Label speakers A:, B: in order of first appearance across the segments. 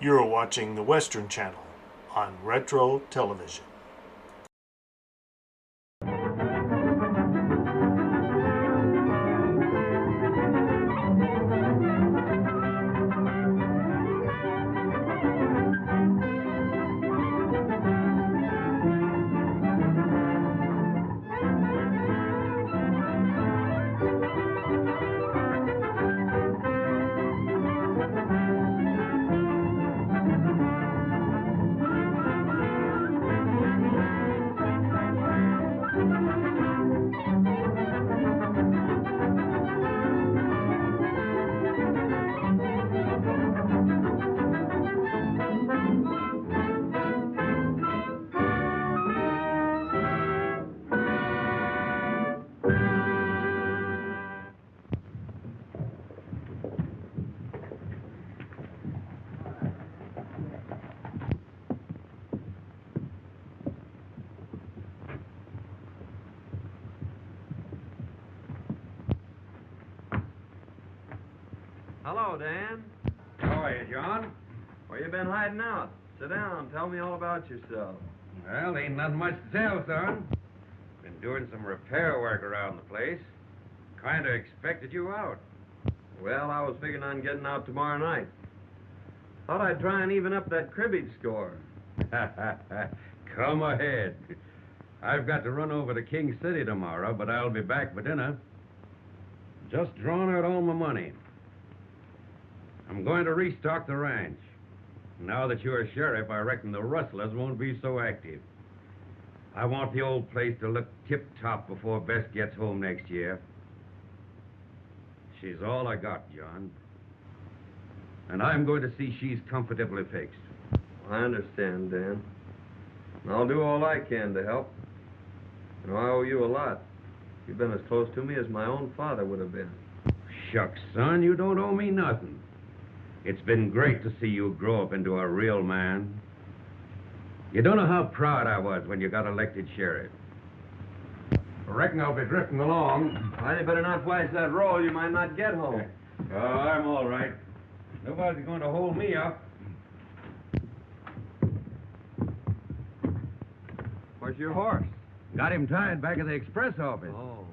A: You're watching the Western Channel on Retro Television.
B: Hello, Dan.
C: How are you, John?
B: Where you been hiding out? Sit down. Tell me all about yourself.
C: Well, ain't nothing much to tell, son. Been doing some repair work around the place. Kind of expected you out.
B: Well, I was figuring on getting out tomorrow night. Thought I'd try and even up that cribbage score.
C: Come ahead. I've got to run over to King City tomorrow, but I'll be back for dinner. Just drawn out all my money. I'm going to restock the ranch. Now that you're sheriff, I reckon the rustlers won't be so active. I want the old place to look tip-top before Bess gets home next year. She's all I got, John. And I'm going to see she's comfortably fixed.
B: I understand, Dan. And I'll do all I can to help. You know, I owe you a lot. You've been as close to me as my own father would have been.
C: Shucks, son, you don't owe me nothing. It's been great to see you grow up into a real man. You don't know how proud I was when you got elected sheriff. I reckon I'll be drifting along.
B: Well, you better not flash that roll. You might not get home.
C: Oh, I'm all right. Nobody's going to hold me up.
B: Where's your horse?
C: Got him tied back at the express office.
B: Oh.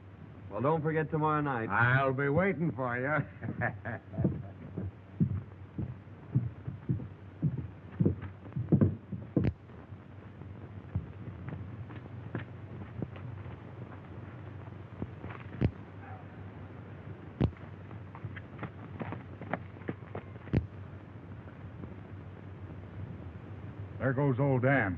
B: Well, don't forget tomorrow night.
C: I'll be waiting for you.
D: There goes old Dan.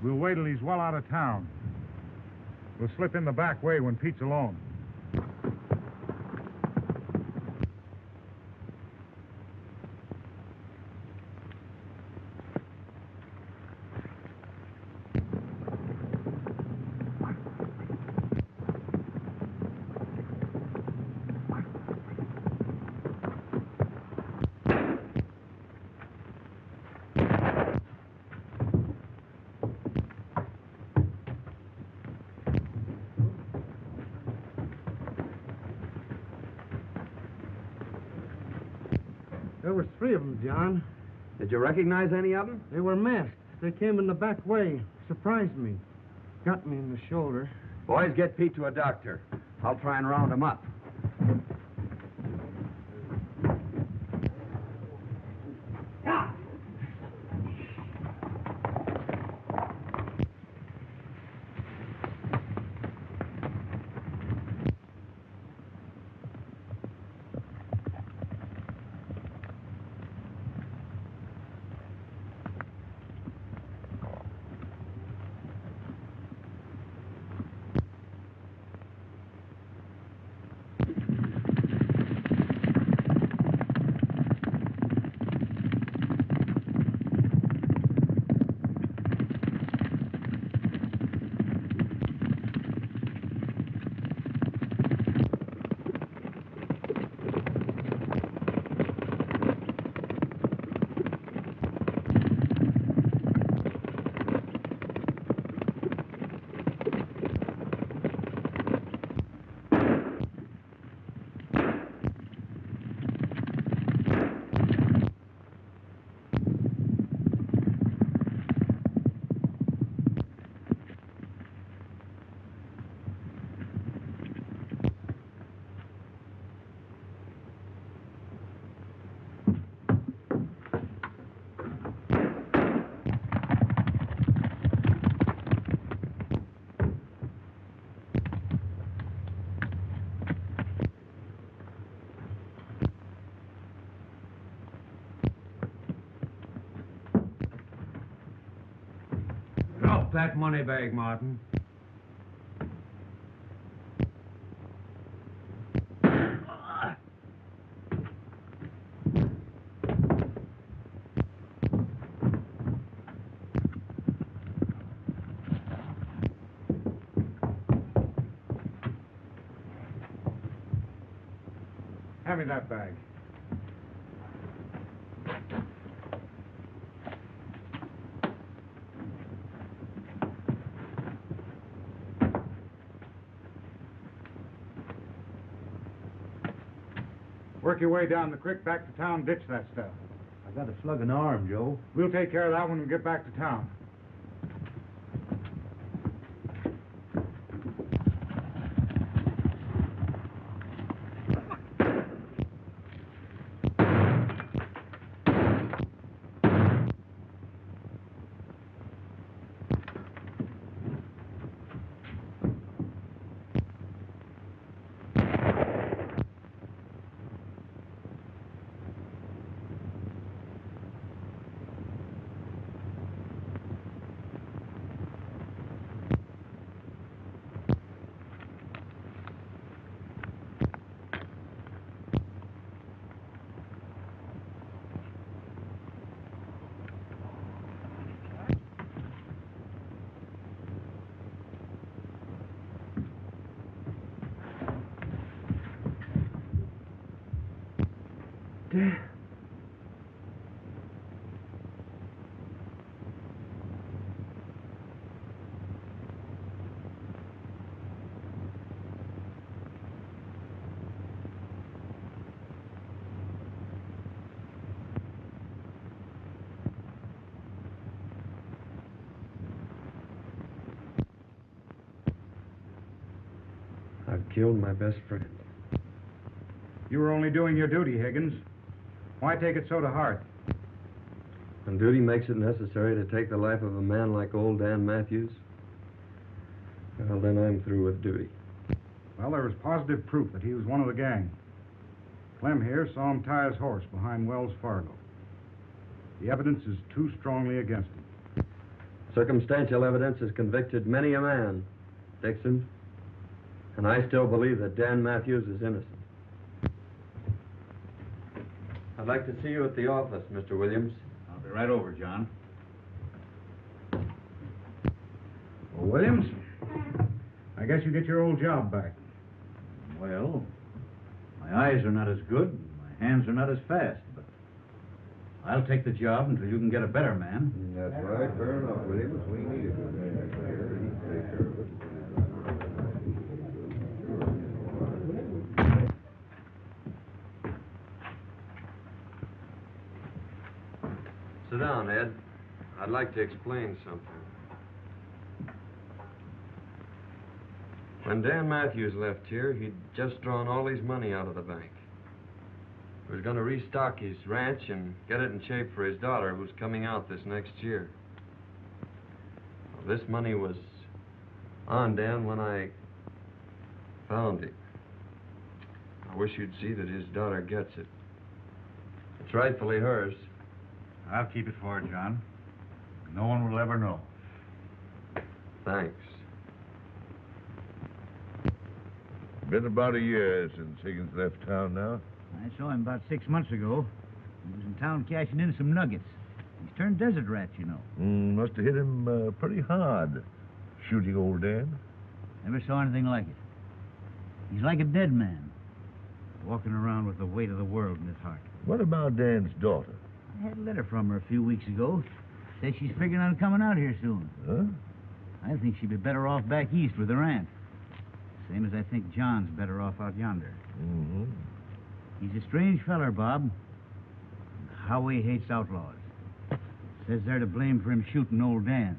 D: We'll wait till he's well out of town. We'll slip in the back way when Pete's alone.
E: There was 3 of them, John.
B: Did you recognize any of them?
E: They were masked. They came in the back way. Surprised me. Got me in the shoulder.
B: Boys, get Pete to a doctor. I'll try and round him up.
C: that money bag, Martin.
D: Hand me that bag. Work your way down the creek back to town, ditch that stuff.
E: I got a slug in the arm, Joe.
D: We'll take care of that when we get back to town.
B: I've killed my best friend.
D: You were only doing your duty, Higgins. Why take it so to heart?
B: When duty makes it necessary to take the life of a man like old Dan Matthews, well, then I'm through with duty.
D: Well, there was positive proof that he was one of the gang. Clem here saw him tie his horse behind Wells Fargo. The evidence is too strongly against him.
B: Circumstantial evidence has convicted many a man, Dixon, and I still believe that Dan Matthews is innocent. I'd like to see you at the office, Mr. Williams.
F: I'll be right over, John.
D: Well, Williams, I guess you get your old job back.
F: Well, my eyes are not as good, and my hands are not as fast, but I'll take the job until you can get a better man.
B: That's right. Fair enough, Williams. We need a good man here. He can take care of it. Sit down, Ed. I'd like to explain something. When Dan Matthews left here, he'd just drawn all his money out of the bank. He was going to restock his ranch and get it in shape for his daughter, who's coming out this next year. Well, this money was on Dan when I found it. I wish you'd see that his daughter gets it. It's rightfully hers.
F: I'll keep it for her, John. No one will ever know.
B: Thanks.
G: Been about a year since Higgins left town now.
H: I saw him about 6 months ago. He was in town cashing in some nuggets. He's turned desert rat, you know.
G: Must have hit him pretty hard, shooting old Dan.
H: Never saw anything like it. He's like a dead man, walking around with the weight of the world in his heart.
G: What about Dan's daughter?
H: I had a letter from her a few weeks ago. Says she's figuring on coming out here soon.
G: Huh?
H: I think she'd be better off back east with her aunt. Same as I think John's better off out yonder.
G: Mm-hmm.
H: He's a strange feller, Bob. How he hates outlaws. Says they're to blame for him shooting old Dan.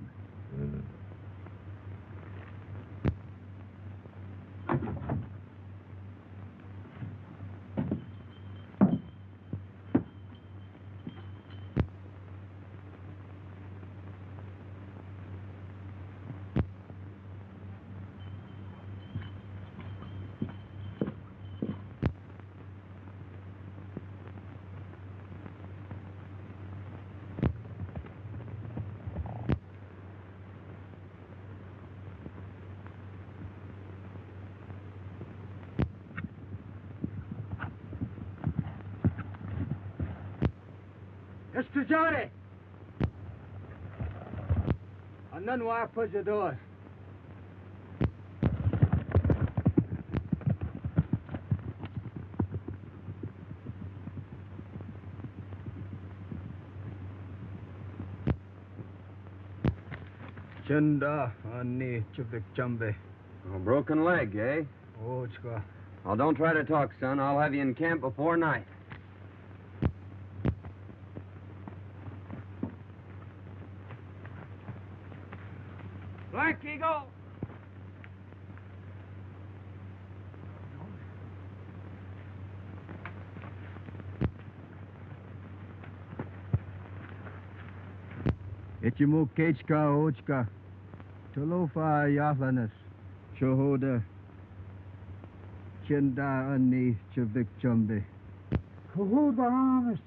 E: Estujare! Andan wa pajador. Chanda ani chubik chambe.
B: A broken leg, eh?
E: Oh, chka.
B: Well, don't try to talk, son. I'll have you in camp before night.
E: Black Eagle! Echimu kechka ochka. Tolofa yahlanas. Shohoda. Chenda ani chubik chambe. Kahoda honest.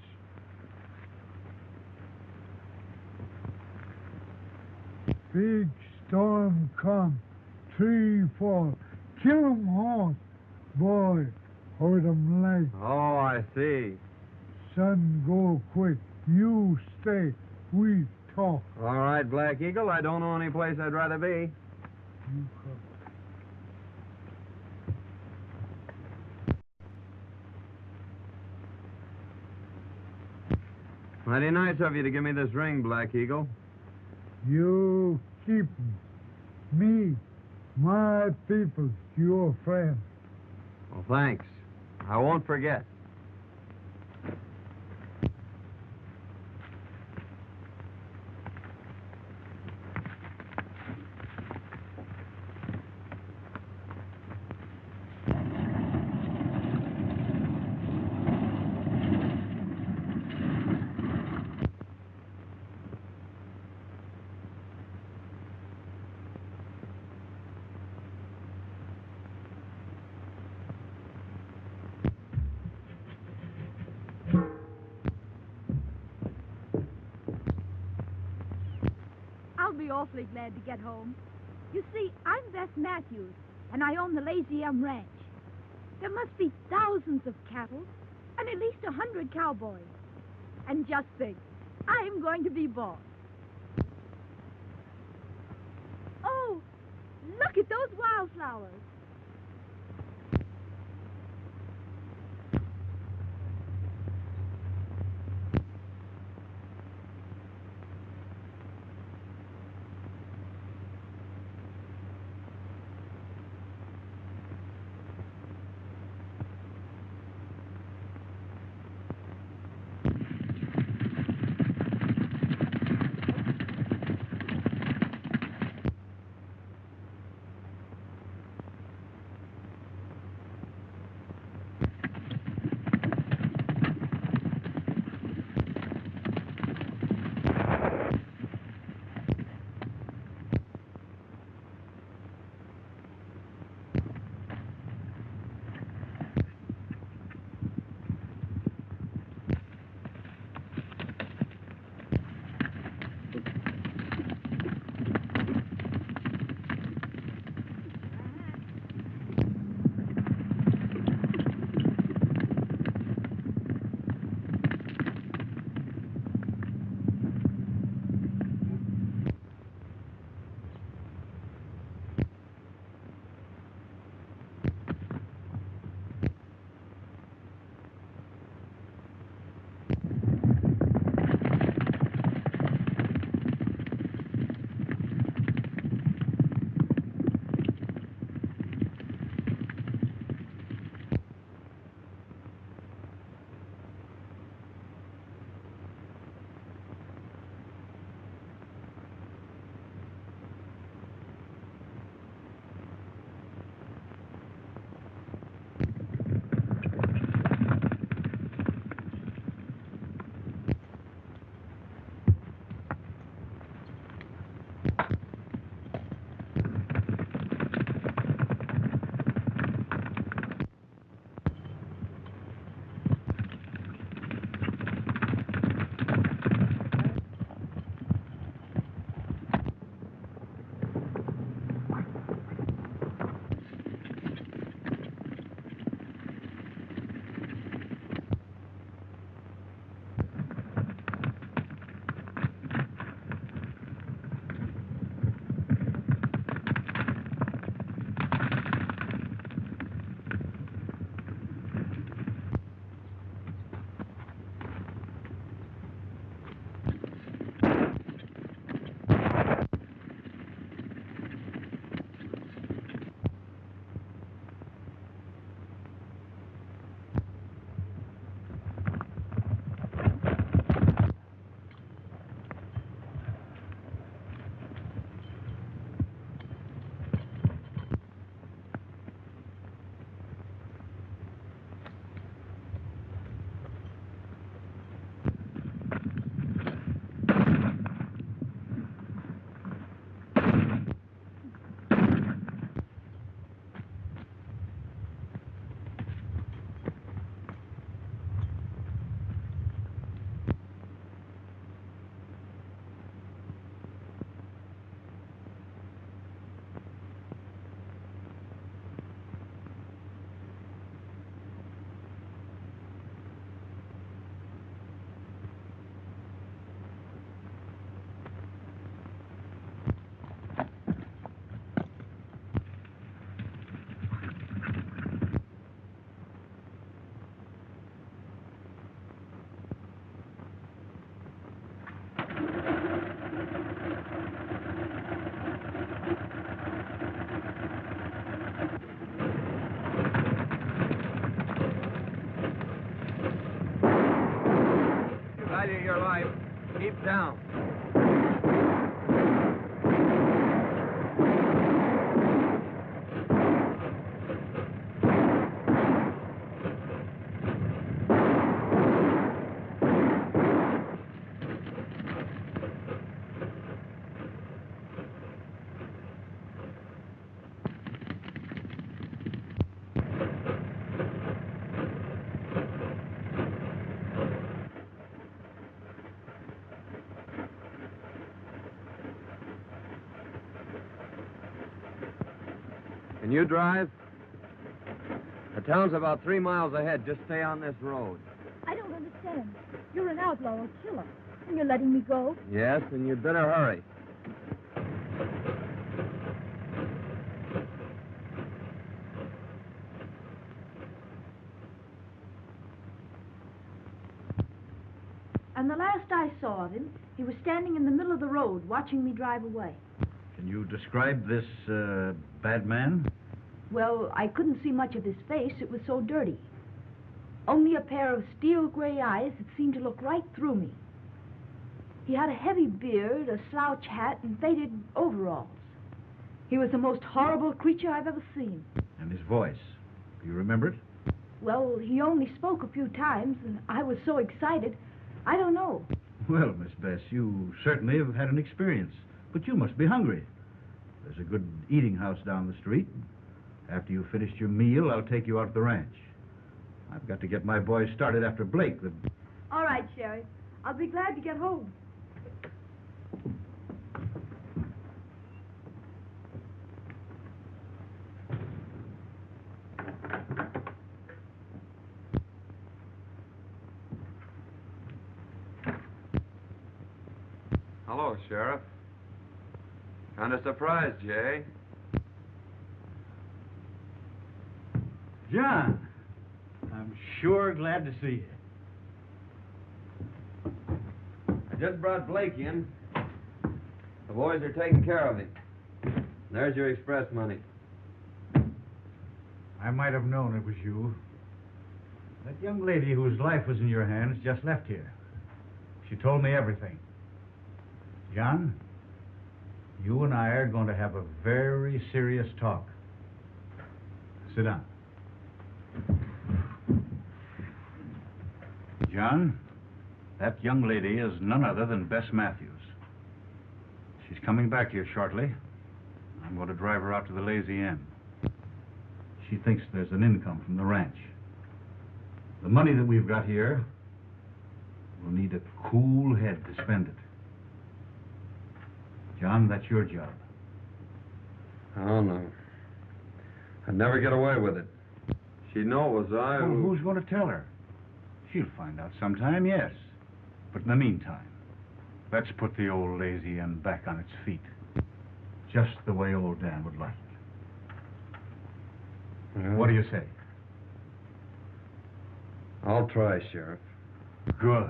E: Big storm come, tree fall, kill 'em all. Boy, hold 'em leg.
B: Oh, I see.
E: Sun go quick, you stay, we talk.
B: All right, Black Eagle. I don't know any place I'd rather be.
E: You come.
B: Mighty nice of you to give me this ring, Black Eagle.
E: You keep 'em. Me, my people, your friend.
B: Well, thanks. I won't forget.
I: I'll be awfully glad to get home. You see, I'm Beth Matthews, and I own the Lazy M Ranch. There must be thousands of cattle and at least 100 cowboys. And just think, I'm going to be boss. Oh, look at those wildflowers.
B: value your life. Keep down. Can you drive? The town's about 3 miles ahead. Just stay on this road.
I: I don't understand. You're an outlaw or killer, and you're letting me go?
B: Yes, and you'd better hurry.
I: And the last I saw of him, he was standing in the middle of the road watching me drive away.
F: Can you describe this bad man?
I: Well, I couldn't see much of his face. It was so dirty. Only a pair of steel gray eyes that seemed to look right through me. He had a heavy beard, a slouch hat, and faded overalls. He was the most horrible creature I've ever seen.
F: And his voice. Do you remember it?
I: Well, he only spoke a few times, and I was so excited, I don't know.
F: Well, Miss Bess, you certainly have had an experience. But you must be hungry. There's a good eating house down the street. After you've finished your meal, I'll take you out to the ranch. I've got to get my boys started after Blake.
I: All right, Sheriff. I'll be glad to get home.
B: Hello, Sheriff. Kind of surprised, Jay.
F: John, I'm sure glad to see you.
B: I just brought Blake in. The boys are taking care of him. There's your express money.
F: I might have known it was you. That young lady whose life was in your hands just left here. She told me everything. John, you and I are going to have a very serious talk. Sit down. John, that young lady is none other than Bess Matthews. She's coming back here shortly. I'm going to drive her out to the Lazy M. She thinks there's an income from the ranch. The money that we've got here, we'll need a cool head to spend it. John, that's your job.
B: Oh, no. I'd never get away with it. She'd know it was I
F: Well,
B: who...
F: who's going to tell her? She'll find out sometime, yes. But in the meantime, let's put the old Lazy M back on its feet. Just the way old Dan would like it.
B: Well,
F: What do you say?
B: I'll try, Sheriff.
F: Good.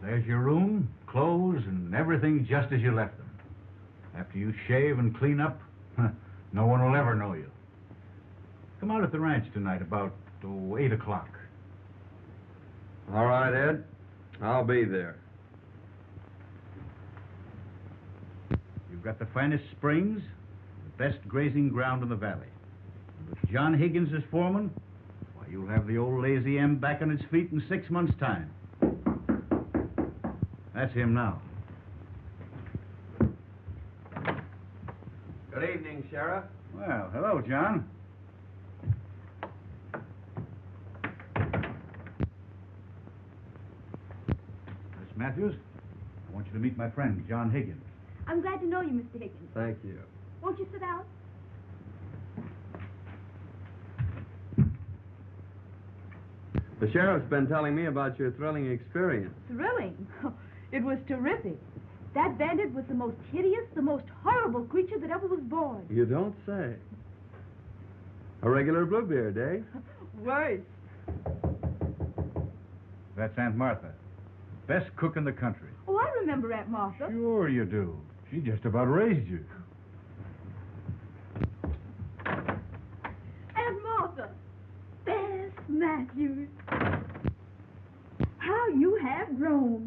F: There's your room, clothes, and everything just as you left them. After you shave and clean up, no one will ever know you. Come out at the ranch tonight about 8 o'clock.
B: All right, Ed. I'll be there.
F: You've got the finest springs, the best grazing ground in the valley. And with John Higgins as foreman, why, you'll have the old Lazy M back on its feet in 6 months' time. That's him now.
B: Good evening, Sheriff.
F: Well, hello, John. Miss Matthews, I want you to meet my friend, John Higgins.
I: I'm glad to know you, Mr. Higgins.
B: Thank you.
I: Won't you sit down?
B: The sheriff's been telling me about your thrilling experience.
I: Thrilling. It was terrific. That bandit was the most hideous, the most horrible creature that ever was born.
B: You don't say. A regular Bluebeard, eh?
I: Worse.
F: That's Aunt Martha, best cook in the country.
I: Oh, I remember Aunt Martha.
F: Sure you do. She just about raised you.
I: Aunt Martha. Bess Matthews. How you have grown.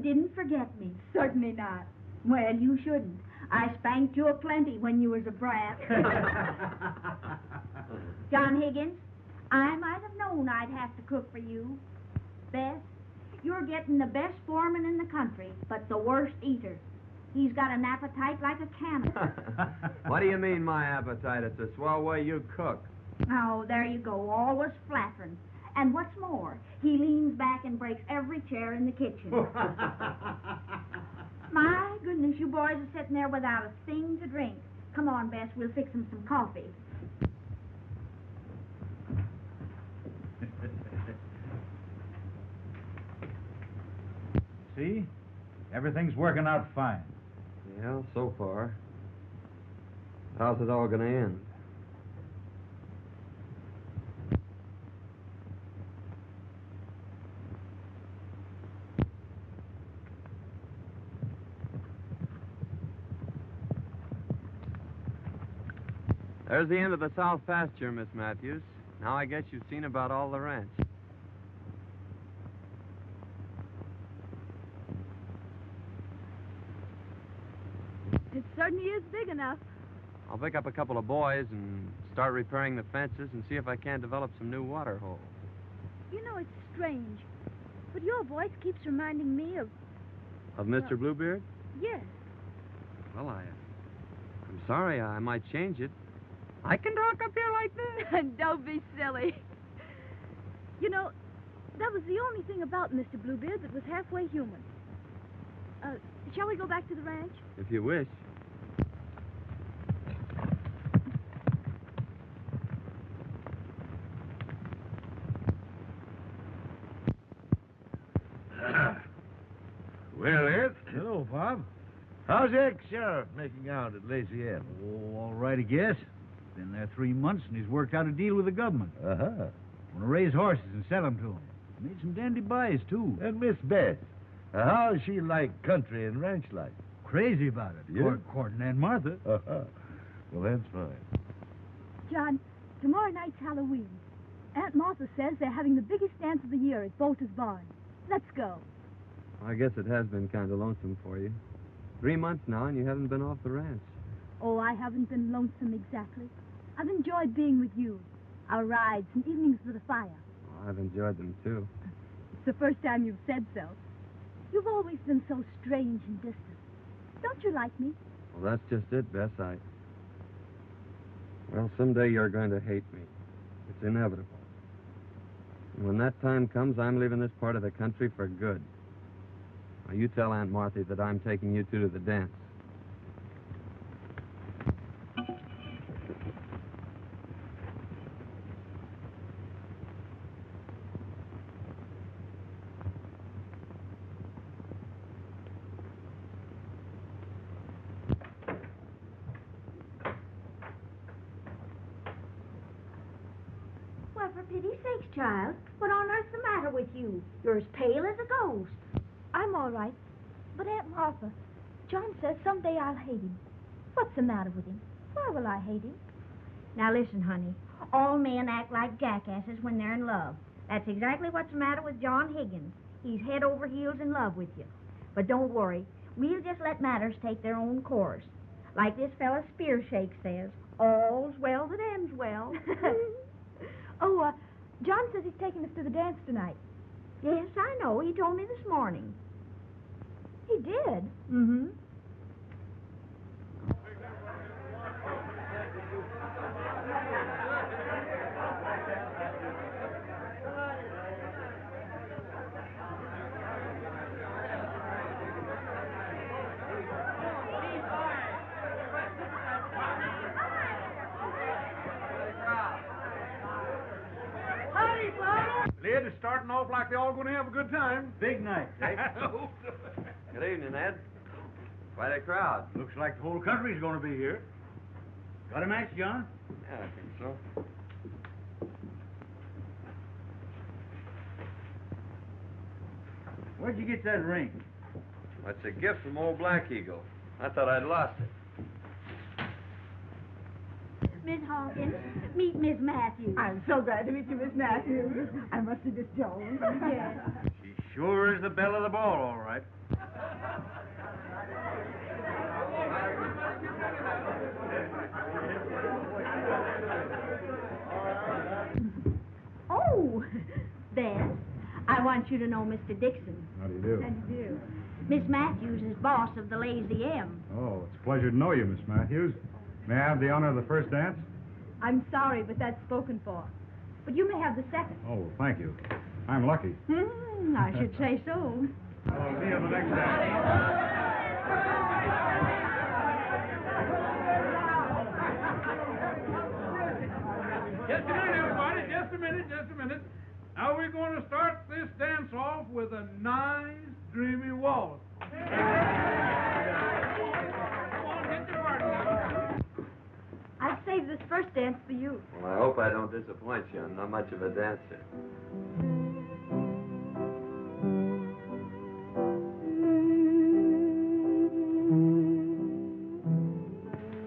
J: didn't forget me.
I: Certainly not.
J: Well, you shouldn't. I spanked you aplenty when you was a brat. John Higgins, I might have known I'd have to cook for you. Bess, you're getting the best foreman in the country, but the worst eater. He's got an appetite like a cannon.
B: What do you mean, my appetite? It's a swell way you cook.
J: Oh, there you go, always flattering. And what's more, he leans back and breaks every chair in the kitchen. My goodness, you boys are sitting there without a thing to drink. Come on, Bess, we'll fix him some coffee.
H: See? Everything's working out fine.
B: Yeah, so far. How's it all gonna end? There's the end of the south pasture, Miss Matthews. Now I guess you've seen about all the ranch.
I: It certainly is big enough.
B: I'll pick up a couple of boys and start repairing the fences and see if I can't develop some new water holes.
I: You know, it's strange, but your voice keeps reminding me of...
B: Of Mr. Bluebeard?
I: Yes.
B: Well, I'm sorry. I might change it. I can talk up here like this.
I: Don't be silly. You know, that was the only thing about Mr. Bluebeard that was halfway human. Shall we go back to the ranch?
B: If you wish.
G: Well, Ed,
H: Hello, Bob.
G: how's ex-sheriff making out at Lazy M?
H: Oh, all right, I guess. Been there 3 months, and he's worked out a deal with the government.
G: Uh-huh.
H: Want to raise horses and sell them to him. Made some dandy buys, too.
G: And Miss Beth, how's she like country and ranch life?
H: Crazy about it.
G: Yeah?
H: Courting Aunt Martha.
G: Uh-huh. Well, that's fine.
I: John, tomorrow night's Halloween. Aunt Martha says they're having the biggest dance of the year at Bolter's Barn. Let's go.
B: I guess it has been kind of lonesome for you. 3 months now, and you haven't been off the ranch.
I: Oh, I haven't been lonesome exactly. I've enjoyed being with you. Our rides and evenings with the fire.
B: Oh, I've enjoyed them, too.
I: It's the first time you've said so. You've always been so strange and distant. Don't you like me?
B: Well, that's just it, Bess. Well, someday you're going to hate me. It's inevitable. And when that time comes, I'm leaving this part of the country for good. Now, you tell Aunt Martha that I'm taking you two to the dance.
J: Well, for pity's sakes, child, what on earth's the matter with you? You're as pale as a ghost.
I: I'm all right. But Aunt Martha, John says someday I'll hate him. What's the matter with him? Why will I hate him?
J: Now listen, honey. All men act like jackasses when they're in love. That's exactly what's the matter with John Higgins. He's head over heels in love with you. But don't worry. We'll just let matters take their own course. Like this fella Spearshake says, all's well that ends well.
I: John says he's taking us to the dance tonight.
J: Yes, I know. He told me this morning.
I: He did?
J: Mm-hmm.
C: Lid is starting off like they're all going to have a good time.
H: Big night, eh?
B: Good evening, Ed. Quite a crowd.
H: Looks like the whole country's going to be here. Got a match, John?
B: Yeah, I think so.
H: Where'd you get that ring?
B: That's a gift from old Black Eagle. I thought I'd lost it.
J: Miss Hawkins, meet Miss Matthews.
K: I'm so glad to meet you, Miss Matthews. I must be Miss Jones.
J: Yes.
H: She sure is the belle of the ball, all right.
J: Oh, Ben, I want you to know Mr. Dixon.
D: How do you do?
J: How do you do? Miss Matthews is boss of the Lazy M.
D: Oh, it's a pleasure to know you, Miss Matthews. May I have the honor of the first dance?
I: I'm sorry, but that's spoken for. But you may have the second.
D: Oh, well, thank you. I'm lucky.
J: I should say so.
D: I'll see you on the next dance.
K: Just a minute, everybody. Just a minute. Now we're going to start this dance off with a nice, dreamy waltz. Come on, hit your partner.
I: I've saved this first dance for you.
B: Well, I hope I don't disappoint you. I'm not much of a dancer.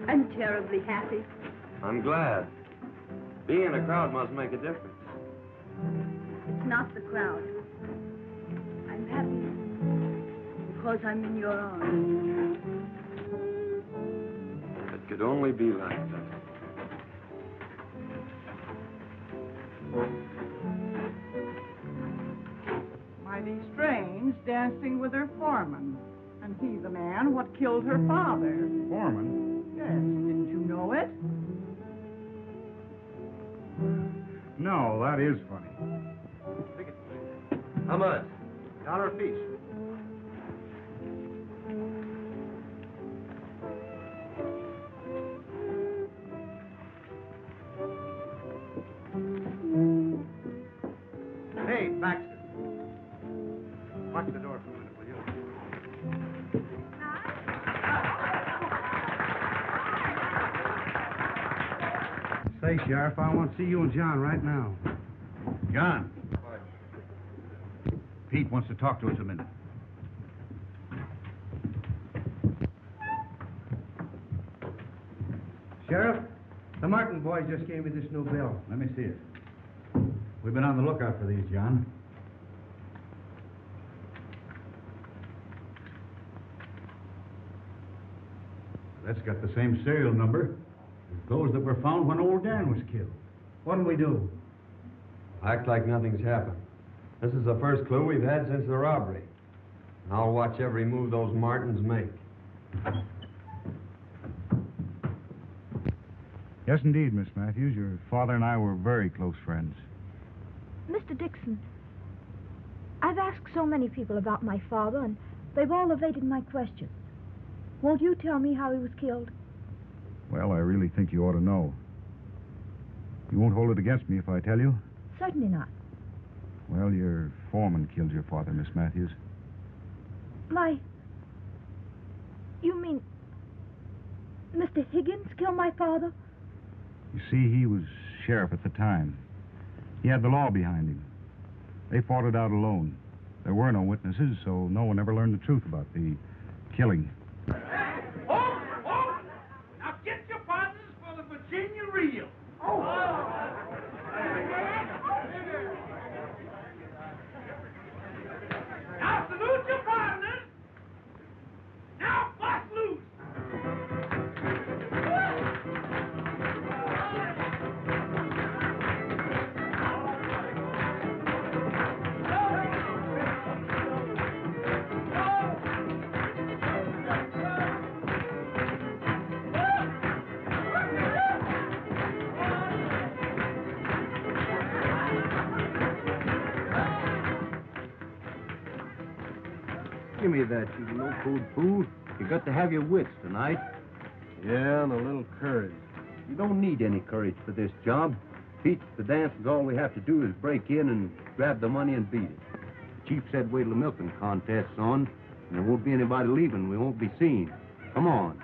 I: I'm terribly happy.
B: I'm glad. Being in a crowd must make a difference.
I: It's not the crowd. I'm happy because I'm in your arms.
B: It could only be like that.
L: Mighty strange, dancing with her foreman. And he the man what killed her father.
D: Foreman?
L: Yes, didn't you know it?
D: No, that is funny.
B: How much? $1 apiece.
D: Hey, Baxter. Watch the door for a minute, will you? Say, Sheriff, I want to see you and John right now.
F: John. Pete wants to talk to us a minute.
E: Sheriff, the Martin boys just gave me this new bill.
F: Let me see it. We've been on the lookout for these, John. That's got the same serial number as those that were found when old Dan was killed.
E: What'll we do?
B: Act like nothing's happened. This is the first clue we've had since the robbery. And I'll watch every move those Martins make.
D: Yes, indeed, Miss Matthews. Your father and I were very close friends.
I: Mr. Dixon, I've asked so many people about my father, and they've all evaded my questions. Won't you tell me how he was killed?
D: Well, I really think you ought to know. You won't hold it against me if I tell you?
I: Certainly not.
D: Well, your foreman killed your father, Miss Matthews.
I: You mean Mr. Higgins killed my father?
D: You see, he was sheriff at the time. He had the law behind him. They fought it out alone. There were no witnesses, so no one ever learned the truth about the killing.
K: Oh! Now get your partners for the Virginia reel. Now salute your partners. Now bust loose.
H: Give me that, you no-code fool. You got to have your wits tonight.
B: Yeah, and a little courage. You don't need any courage for this job. Pete, the dance is all we have to do is break in and grab the money and beat it. The chief said wait till the milking contest's on, and there won't be anybody leaving. We won't be seen. Come on.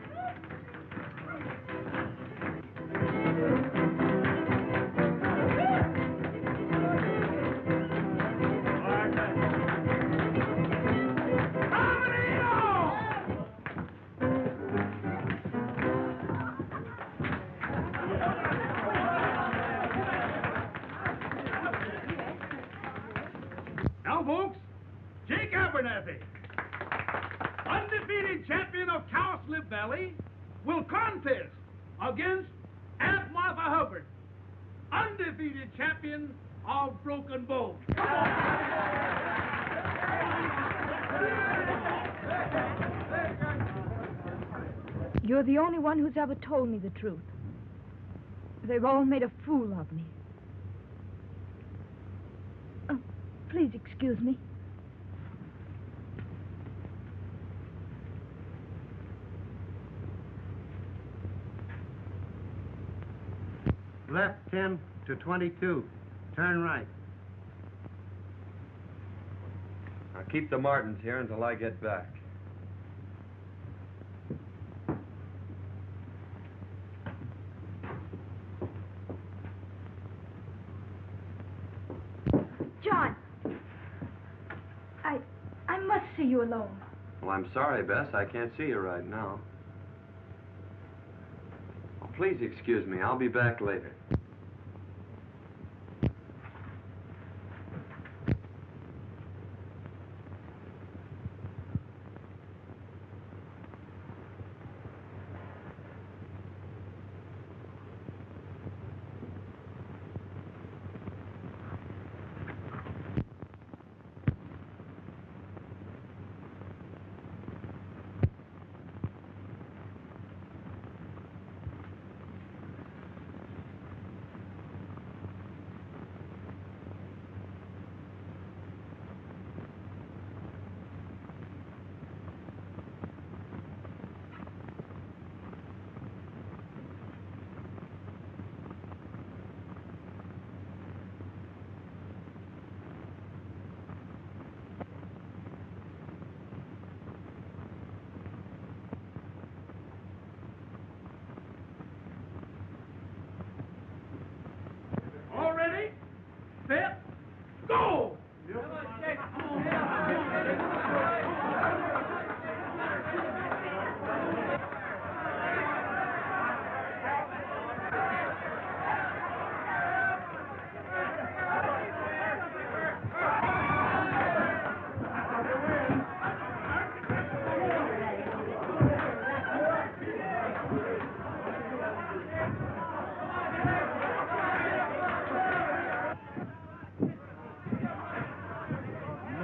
K: Now, folks, Jake Abernathy, undefeated champion of Cowslip Valley, will contest against Aunt Martha Hubbard, undefeated champion of Broken Bow. Come on!
I: You're the only one who's ever told me the truth. They've all made a fool of me. Please excuse me.
B: Left 10 to 22. Turn right. Now keep the Martins here until I get back.
I: John! I must see you alone.
B: Well, I'm sorry, Bess. I can't see you right now. Oh, please excuse me. I'll be back later.
K: All ready? Set, go!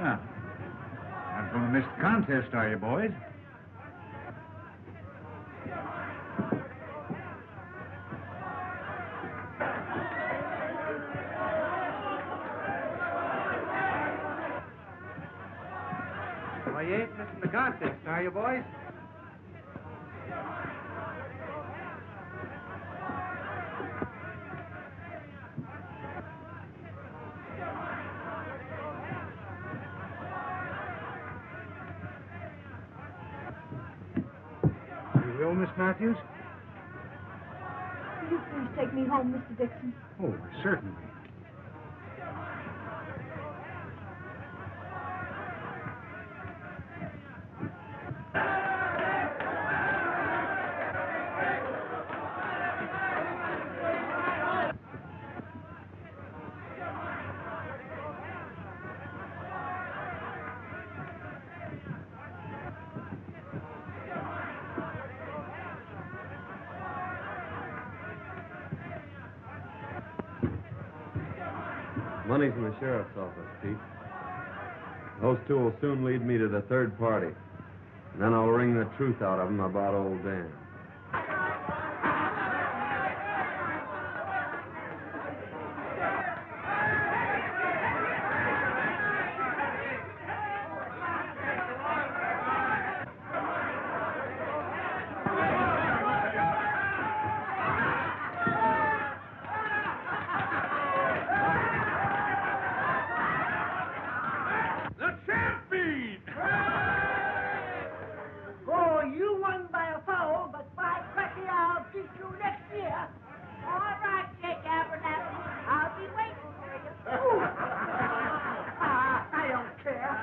F: Yeah. Not going to miss the contest, are you, boys?
B: Well, you ain't missing the contest, are you, boys?
F: You will, Miss Matthews?
I: Will you please take me home, Mr. Dixon?
F: Oh, certainly.
B: Money's in the sheriff's office, Pete. Those two will soon lead me to the third party. And then I'll wring the truth out of them about old Dan.
K: The champion!
J: Oh, you won by a foul, but by cracky, I'll beat you next year. All right, Jake Abernathy. I'll be waiting for you. I don't care.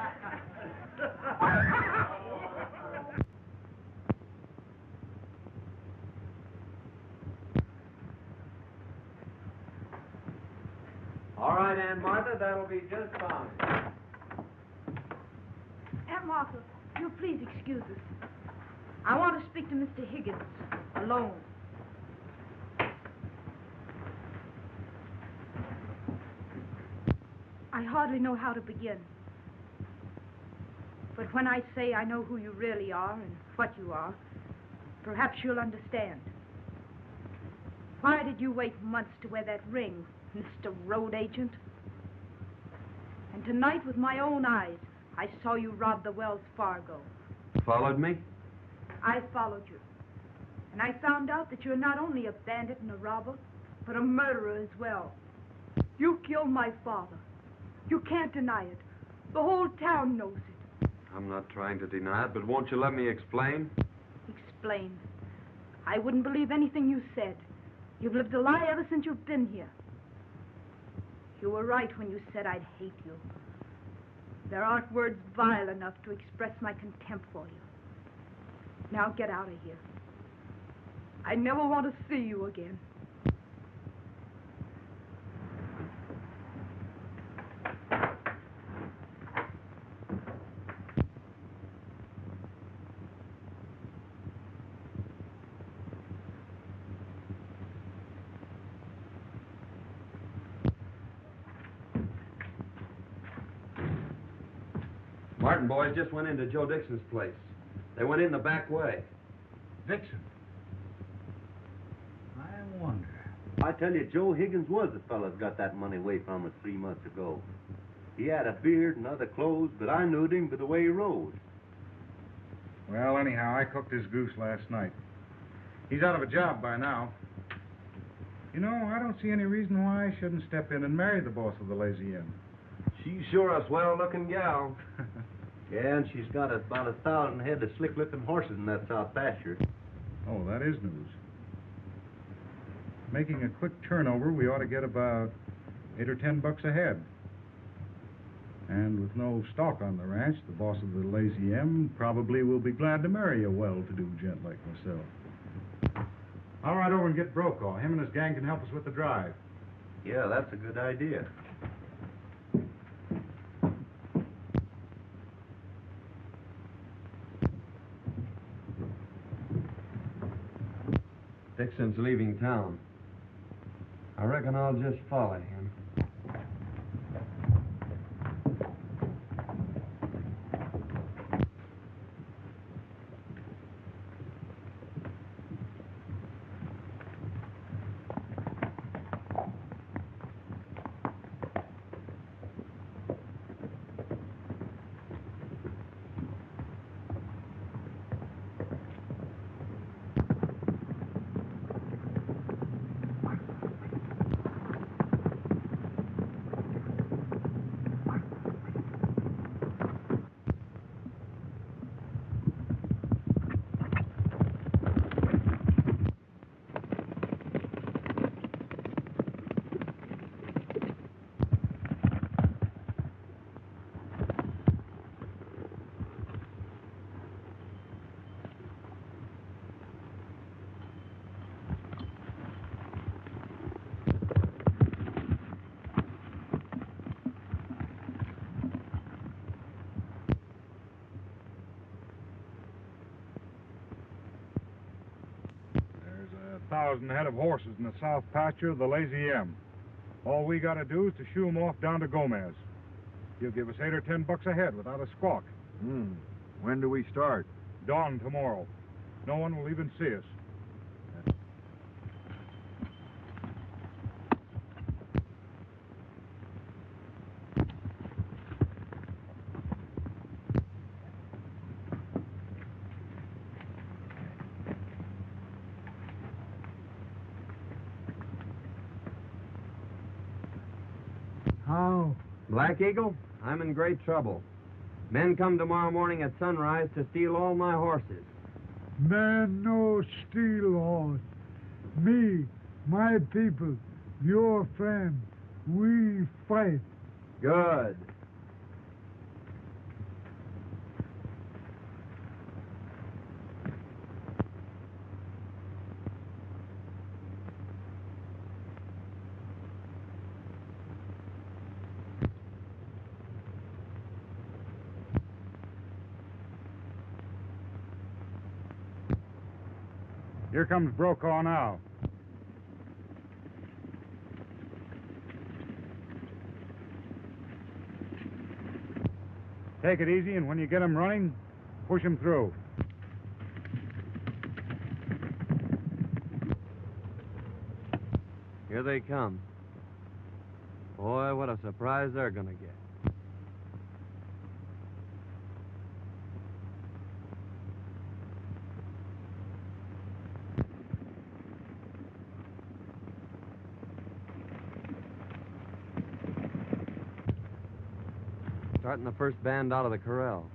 B: All right, Aunt Martha, that'll be just fine.
I: Aunt Martha, you'll please excuse us. I want to speak to Mr. Higgins. alone. I hardly know how to begin. But when I say I know who you really are and what you are, perhaps you'll understand. Why did you wait months to wear that ring, Mr. Road Agent? And tonight, with my own eyes, I saw you rob the Wells Fargo.
B: Followed me?
I: I followed you. And I found out that you're not only a bandit and a robber, but a murderer as well. You killed my father. You can't deny it. The whole town knows it.
B: I'm not trying to deny it, but won't you let me explain?
I: Explain. I wouldn't believe anything you said. You've lived a lie ever since you've been here. You were right when you said I'd hate you. There aren't words vile enough to express my contempt for you. Now get out of here. I never want to see you again.
B: Martin boys just went into Joe Dixon's place. They went in the back way.
F: Dixon. I wonder.
M: I tell you, Joe Higgins was the fellow that got that money away from us 3 months ago. He had a beard and other clothes, but I knowed him by the way he rode.
D: Well, anyhow, I cooked his goose last night. He's out of a job by now. You know, I don't see any reason why I shouldn't step in and marry the boss of the Lazy Inn.
M: She's sure a swell-looking gal. Yeah, and she's got about 1,000 head of slick-looking horses in that south pasture.
D: Oh, that is news. Making a quick turnover, we ought to get about $8 or $10 a head. And with no stock on the ranch, the boss of the Lazy M probably will be glad to marry a well-to-do gent like myself. I'll ride over and get Brokaw. Him and his gang can help us with the drive.
M: Yeah, that's a good idea.
B: Dixon's leaving town. I reckon I'll just follow him.
D: There's 1,000 head of horses in the south pasture of the Lazy M. All we got to do is to shoo 'em off down to Gomez. He'll give us $8 or $10 a head without a squawk.
G: When do we start?
D: Dawn tomorrow. No one will even see us.
E: How?
B: Black Eagle, I'm in great trouble. Men come tomorrow morning at sunrise to steal all my horses.
E: Man no steal horse. Me, my people, your friend, we fight.
B: Good.
D: Here comes Brokaw now. Take it easy, and when you get him running, push him through.
B: Here they come. Boy, what a surprise they're gonna get. Starting the first band out of the corral.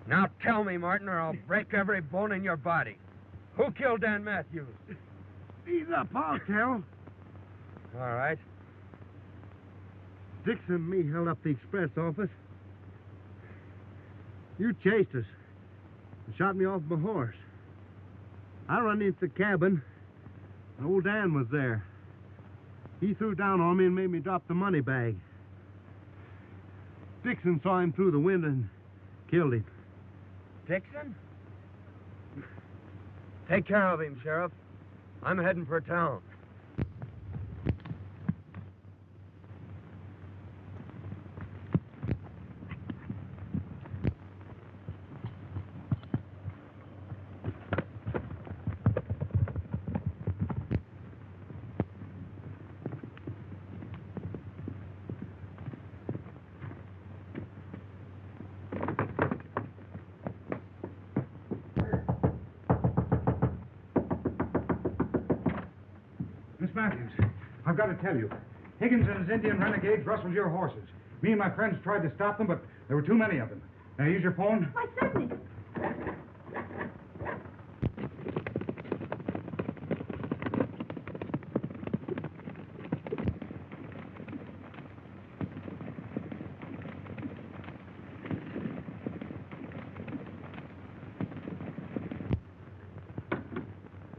N: Now tell me, Martin, or I'll break every bone in your body. Who killed Dan Matthews?
E: Ease up, I'll tell.
N: All right.
E: Dixon and me held up the express office. You chased us and shot me off my horse. I run into the cabin, and old Dan was there. He threw down on me and made me drop the money bag. Dixon saw him through the window and killed him.
N: Dixon? Take care of him, Sheriff. I'm heading for town.
D: Matthews, I've got to tell you. Higgins and his Indian renegades rustled your horses. Me and my friends tried to stop them, but there were too many of them. Now, use your phone.
I: Why, certainly.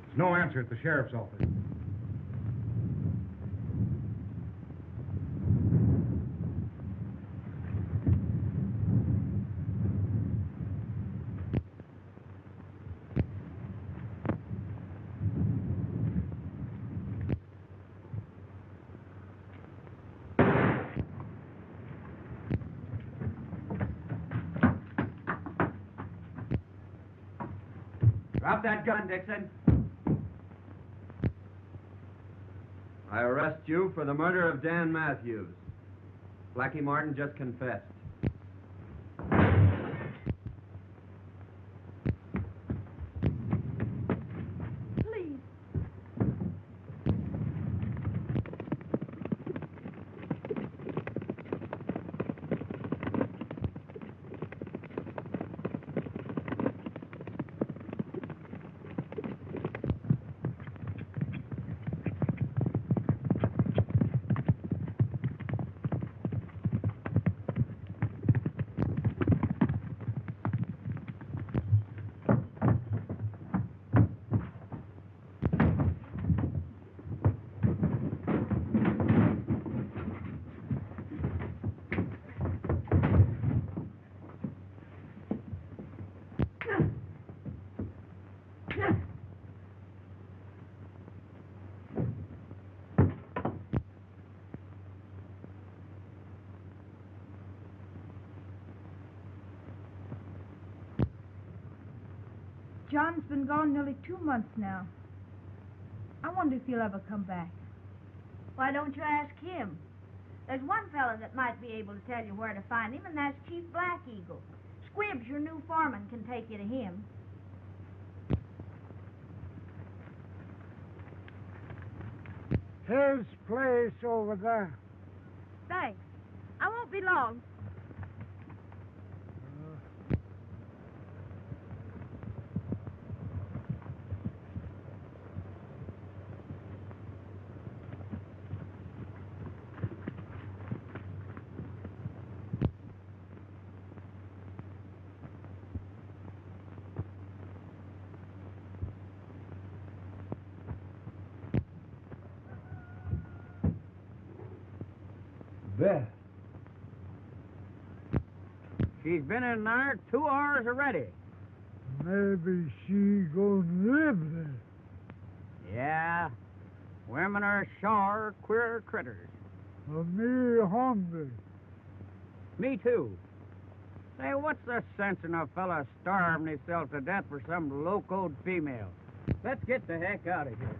D: There's no answer at the sheriff's office.
B: Drop that gun, Dixon. I arrest you for the murder of Dan Matthews. Blackie Martin just confessed.
I: Please. John's been gone nearly 2 months now. I wonder if he'll ever come back.
J: Why don't you ask him? There's one fellow that might be able to tell you where to find him, and that's Chief Black Eagle. Squibbs, your new foreman, can take you to him.
O: His place over there.
I: Thanks. I won't be long.
O: Beth.
H: She's been in there 2 hours already.
O: Maybe she gonna live there.
H: Yeah. Women are sure queer critters.
O: Me hungry.
H: Me too. Say, what's the sense in a fella starving himself to death for some locoed female? Let's get the heck out of here.